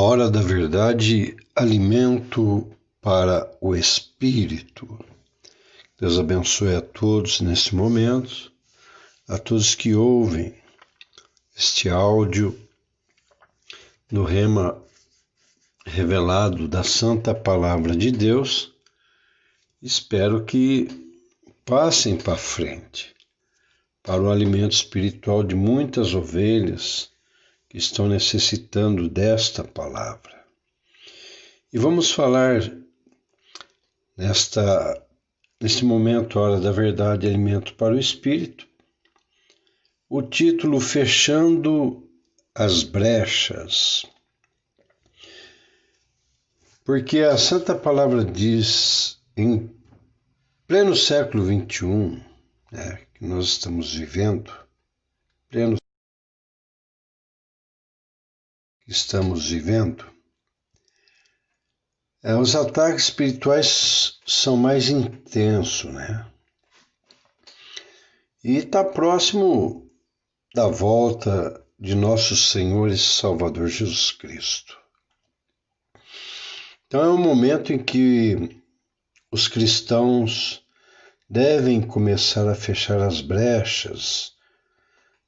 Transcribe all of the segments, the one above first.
hora da verdade, alimento para o espírito. Deus abençoe a todos neste momento, a todos que ouvem este áudio no rema revelado da Santa Palavra de Deus. Espero que passem para frente, para o alimento espiritual de muitas ovelhas que estão necessitando desta palavra. E vamos falar neste momento, hora da verdade, alimento para o espírito, o título Fechando as Brechas. Porque a Santa Palavra diz, em pleno século XXI, que nós estamos vivendo, os ataques espirituais são mais intensos, E está próximo da volta de nosso Senhor e Salvador Jesus Cristo. Então é um momento em que os cristãos devem começar a fechar as brechas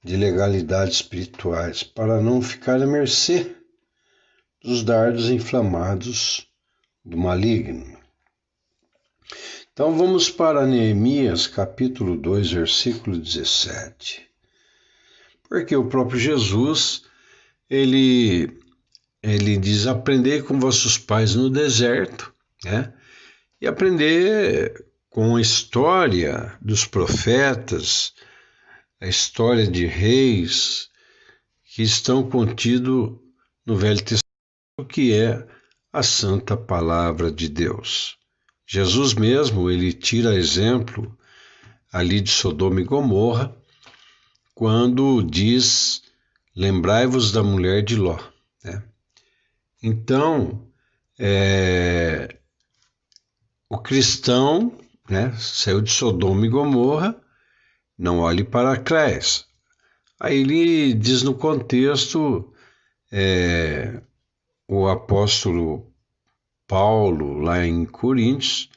de legalidades espirituais para não ficar à mercê dos dardos inflamados do maligno. Então vamos para Neemias capítulo 2, versículo 17. Porque o próprio Jesus, ele diz, aprender com vossos pais no deserto, E aprender com a história dos profetas, a história de reis que estão contidos no Velho Testamento, que é a Santa Palavra de Deus. Jesus mesmo, ele tira exemplo ali de Sodoma e Gomorra, quando diz, lembrai-vos da mulher de Ló. Então, o cristão saiu de Sodoma e Gomorra, não olhe para trás. Aí ele diz no contexto, o apóstolo Paulo, lá em Coríntios,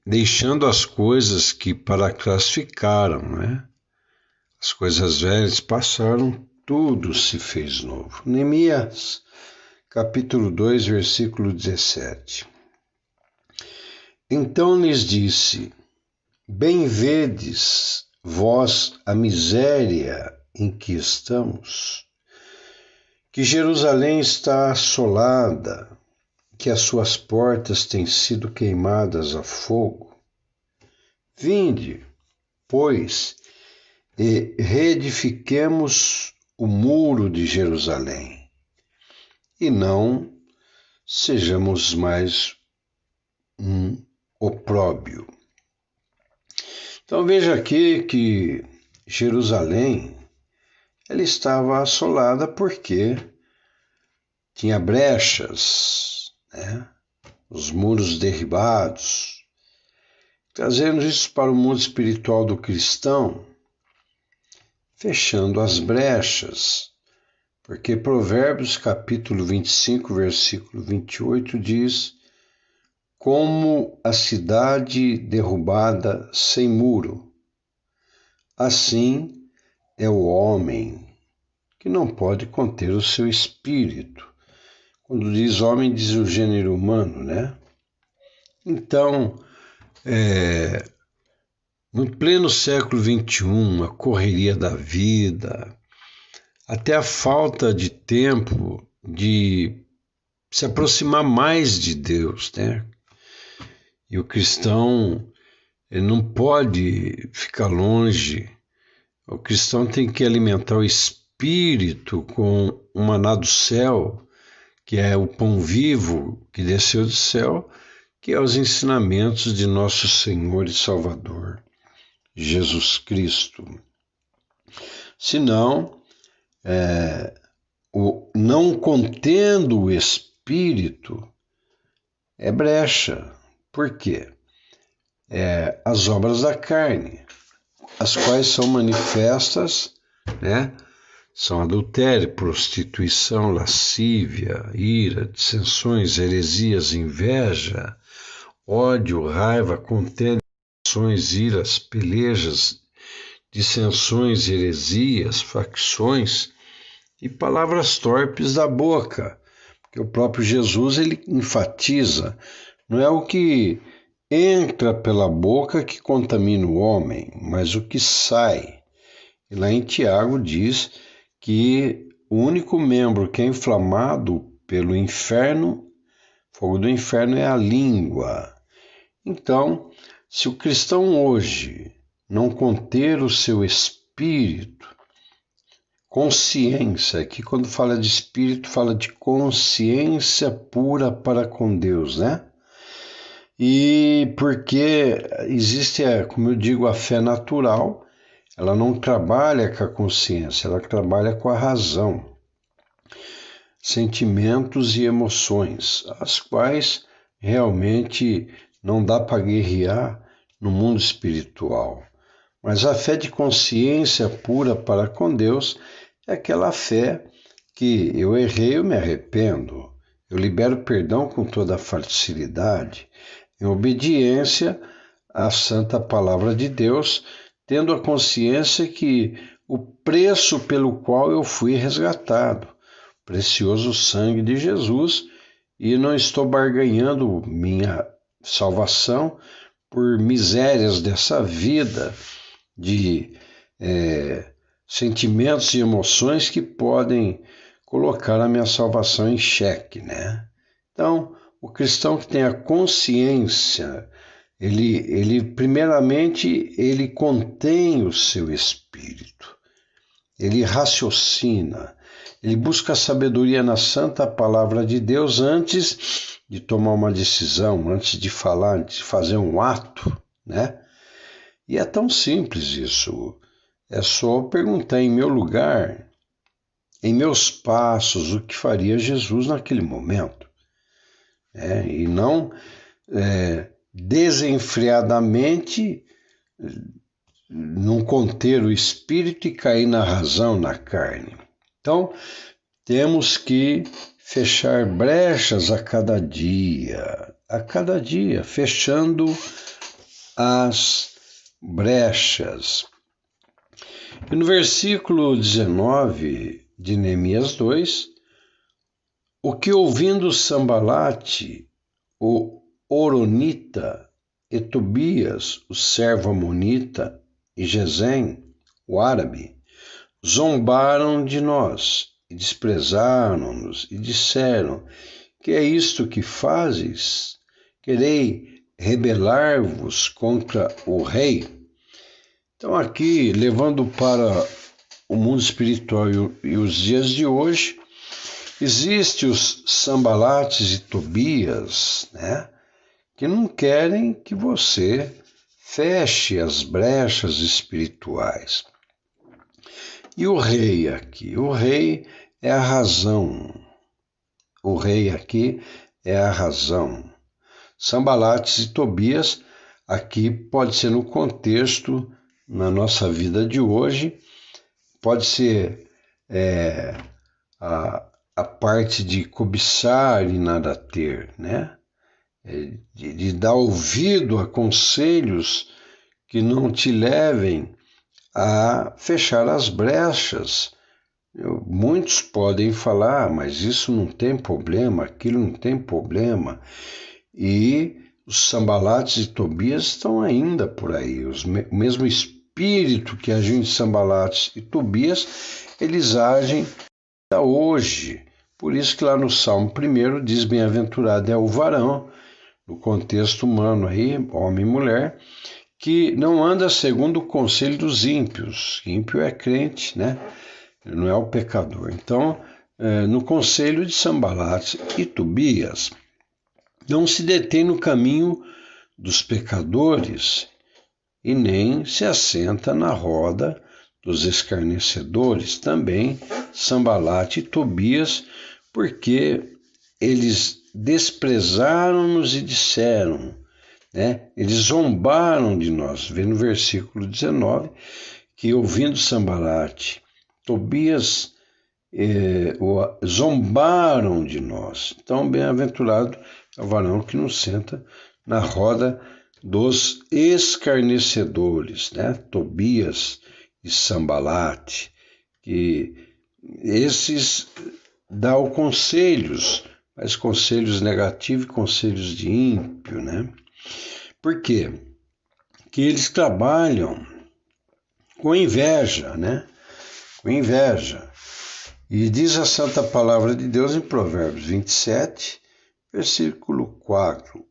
deixando as coisas que para trás ficaram, As coisas velhas passaram, tudo se fez novo. Neemias, capítulo 2, versículo 17. Então lhes disse, bem vedes vós a miséria em que estamos, que Jerusalém está assolada, que as suas portas têm sido queimadas a fogo. Vinde, pois, e reedifiquemos o muro de Jerusalém, e não sejamos mais um opróbio. Então veja aqui que Jerusalém, ela estava assolada porque tinha brechas, os muros derribados. Trazendo isso para o mundo espiritual do cristão, fechando as brechas, porque Provérbios capítulo 25, versículo 28 diz, como a cidade derrubada sem muro, assim é o homem que não pode conter o seu espírito. Quando diz homem, diz o gênero humano, Então, no pleno século XXI, a correria da vida, até a falta de tempo de se aproximar mais de Deus, E o cristão ele não pode ficar longe. O cristão tem que alimentar o espírito com o maná do céu, que é o pão vivo que desceu do céu, que é os ensinamentos de nosso Senhor e Salvador, Jesus Cristo. Senão, não contendo o espírito é brecha. Por quê? As obras da carne, as quais são manifestas, São adultério, prostituição, lascívia, ira, dissensões, heresias, inveja, ódio, raiva, contenda, iras, pelejas, dissensões, heresias, facções e palavras torpes da boca. Porque o próprio Jesus ele enfatiza, não é o que entra pela boca que contamina o homem, mas o que sai. E lá em Tiago diz que o único membro que é inflamado pelo inferno, fogo do inferno, é a língua. Então, se o cristão hoje não conter o seu espírito, consciência, que quando fala de espírito, fala de consciência pura para com Deus, né? E porque existe, como eu digo, a fé natural, ela não trabalha com a consciência, ela trabalha com a razão, sentimentos e emoções, as quais realmente não dá para guerrear no mundo espiritual. Mas a fé de consciência pura para com Deus é aquela fé que eu errei, eu me arrependo, eu libero perdão com toda a facilidade, em obediência à santa palavra de Deus, tendo a consciência que o preço pelo qual eu fui resgatado, precioso sangue de Jesus, e não estou barganhando minha salvação por misérias dessa vida, de sentimentos e emoções que podem colocar a minha salvação em xeque, né? Então, o cristão que tem a consciência, ele primeiramente, ele contém o seu espírito, ele raciocina, ele busca a sabedoria na santa palavra de Deus antes de tomar uma decisão, antes de falar, antes de fazer um ato, né? E é tão simples isso, é só perguntar em meu lugar, em meus passos, o que faria Jesus naquele momento, e não desenfreadamente não conter o espírito e cair na razão, na carne. Então, temos que fechar brechas a cada dia, fechando as brechas. E no versículo 19 de Neemias 2, o que ouvindo Sambalate, o Horonita, e Tobias, o servo amonita, e Gesem, o árabe, zombaram de nós e desprezaram-nos e disseram: que é isto que fazes? Querei rebelar-vos contra o rei? Então aqui, levando para o mundo espiritual e os dias de hoje, existem os Sambalates e Tobias, né, que não querem que você feche as brechas espirituais. E o rei aqui? O rei é a razão. O rei aqui é a razão. Sambalates e Tobias aqui pode ser no contexto, na nossa vida de hoje, pode ser a parte de cobiçar e nada ter, né? De dar ouvido a conselhos que não te levem a fechar as brechas. Muitos podem falar, mas isso não tem problema, aquilo não tem problema. E os Sambalates e Tobias estão ainda por aí. O mesmo espírito que agiu em Sambalates e Tobias, eles agem até hoje. Por isso que lá no Salmo 1 diz: bem-aventurado é o varão, no contexto humano aí, homem e mulher, que não anda segundo o conselho dos ímpios. Ímpio é crente, né? Não é o pecador. Então, no conselho de Sambalates e Tobias, não se detém no caminho dos pecadores e nem se assenta na roda dos escarnecedores. Também Sambalate e Tobias, porque eles desprezaram-nos e disseram, né? Eles zombaram de nós. Vê no versículo 19 que, ouvindo Sambalate, Tobias zombaram de nós. Então, bem-aventurado é o varão que não senta na roda dos escarnecedores, né? Tobias e Sambalate, que esses dão conselhos, mas conselhos negativos e conselhos de ímpio, né? Por quê? Que eles trabalham com inveja, né? Com inveja. E diz a Santa Palavra de Deus em Provérbios 27, versículo 4.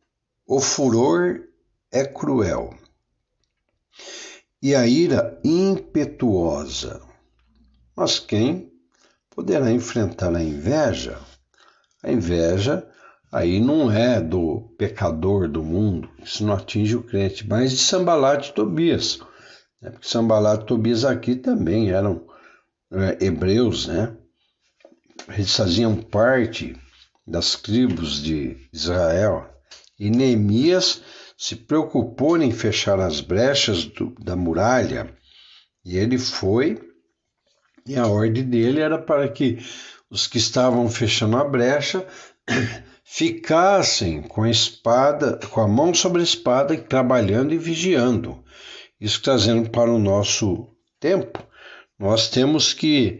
O furor é cruel e a ira impetuosa. Mas quem poderá enfrentar a inveja? A inveja aí não é do pecador do mundo, isso não atinge o crente, mas de Sambalate e Tobias. Porque Sambalate e Tobias aqui também eram hebreus, né? Eles faziam parte das tribos de Israel. E Neemias se preocupou em fechar as brechas da muralha. E ele foi, e a ordem dele era para que os que estavam fechando a brecha ficassem com a espada, com a mão sobre a espada, trabalhando e vigiando. Isso trazendo para o nosso tempo. Nós temos que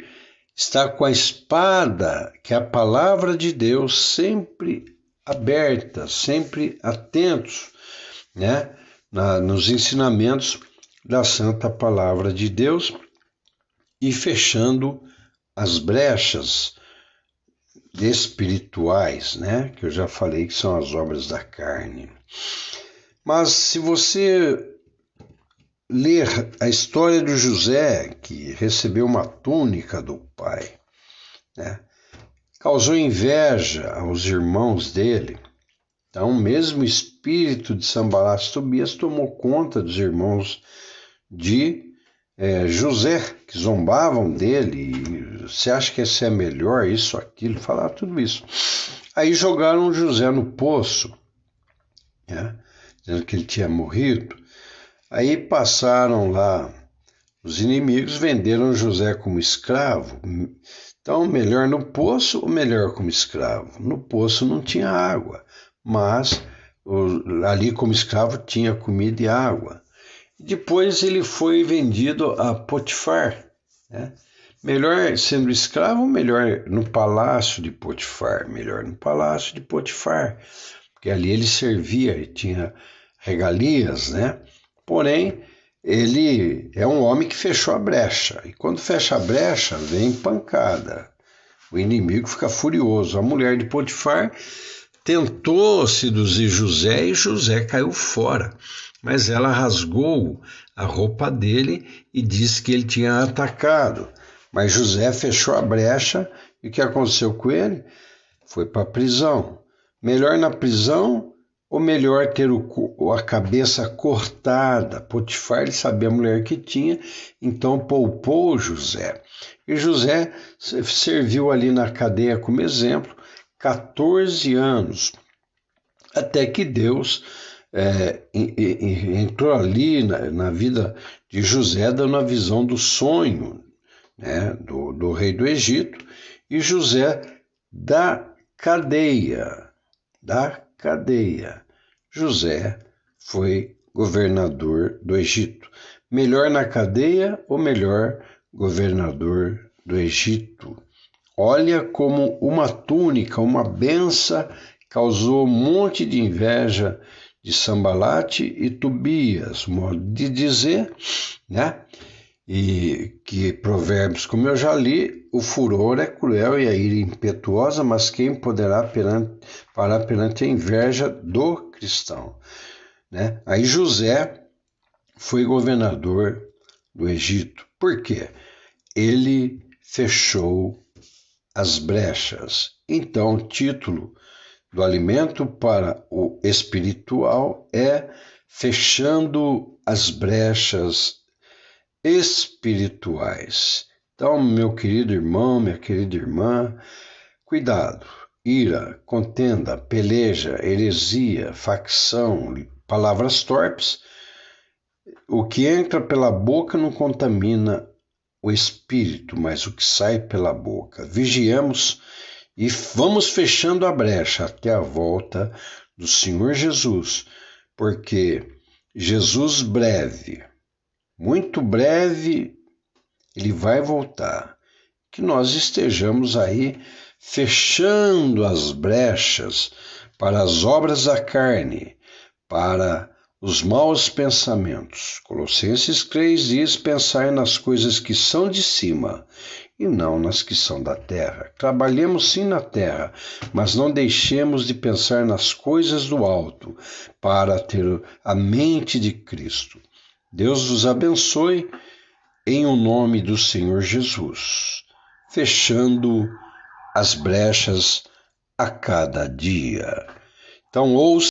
estar com a espada, que é a palavra de Deus, sempre aberta, sempre atentos, né? Nos ensinamentos da Santa Palavra de Deus e fechando as brechas espirituais, né? Que eu já falei que são as obras da carne. Mas se você ler a história do José, que recebeu uma túnica do pai, né? Causou inveja aos irmãos dele. Então, o mesmo espírito de Sambalate e Tobias tomou conta dos irmãos de José, que zombavam dele. E você acha que esse é melhor, isso, aquilo, falaram tudo isso. Aí jogaram José no poço, né? Dizendo que ele tinha morrido. Aí passaram lá os inimigos, venderam José como escravo. Então, melhor no poço ou melhor como escravo? No poço não tinha água, mas ali como escravo tinha comida e água. Depois ele foi vendido a Potifar, né? Melhor sendo escravo ou melhor no palácio de Potifar? Melhor no palácio de Potifar, porque ali ele servia e tinha regalias, né? Porém, ele é um homem que fechou a brecha. E quando fecha a brecha, vem pancada. O inimigo fica furioso. A mulher de Potifar tentou seduzir José e José caiu fora. Mas ela rasgou a roupa dele e disse que ele tinha atacado. Mas José fechou a brecha e o que aconteceu com ele? Foi para a prisão. Melhor na prisão ou melhor ter a cabeça cortada? Potifar, ele sabia a mulher que tinha, então poupou José. E José serviu ali na cadeia como exemplo 14 anos, até que Deus entrou ali na vida de José, dando a visão do sonho, né, do rei do Egito, e José da cadeia. José foi governador do Egito. Melhor na cadeia ou melhor governador do Egito? Olha como uma túnica, uma benção causou um monte de inveja de Sambalate e Tobias, modo de dizer, né? E que Provérbios, como eu já li, o furor é cruel e a ira impetuosa, mas quem poderá parar perante a inveja do cristão, né? Aí José foi governador do Egito. Por quê? Ele fechou as brechas. Então, o título do alimento para o espiritual é Fechando as Brechas Espirituais. Então, meu querido irmão, minha querida irmã, cuidado. Ira, contenda, peleja, heresia, facção, palavras torpes. O que entra pela boca não contamina o espírito, mas o que sai pela boca. Vigiemos e vamos fechando a brecha até a volta do Senhor Jesus, porque Jesus breve, muito breve, ele vai voltar. Que nós estejamos aí fechando as brechas para as obras da carne, para os maus pensamentos. Colossenses 3 diz: pensai nas coisas que são de cima e não nas que são da terra. Trabalhemos sim na terra, mas não deixemos de pensar nas coisas do alto, para ter a mente de Cristo. Deus os abençoe em o nome do Senhor Jesus, fechando as brechas a cada dia. Então, ouça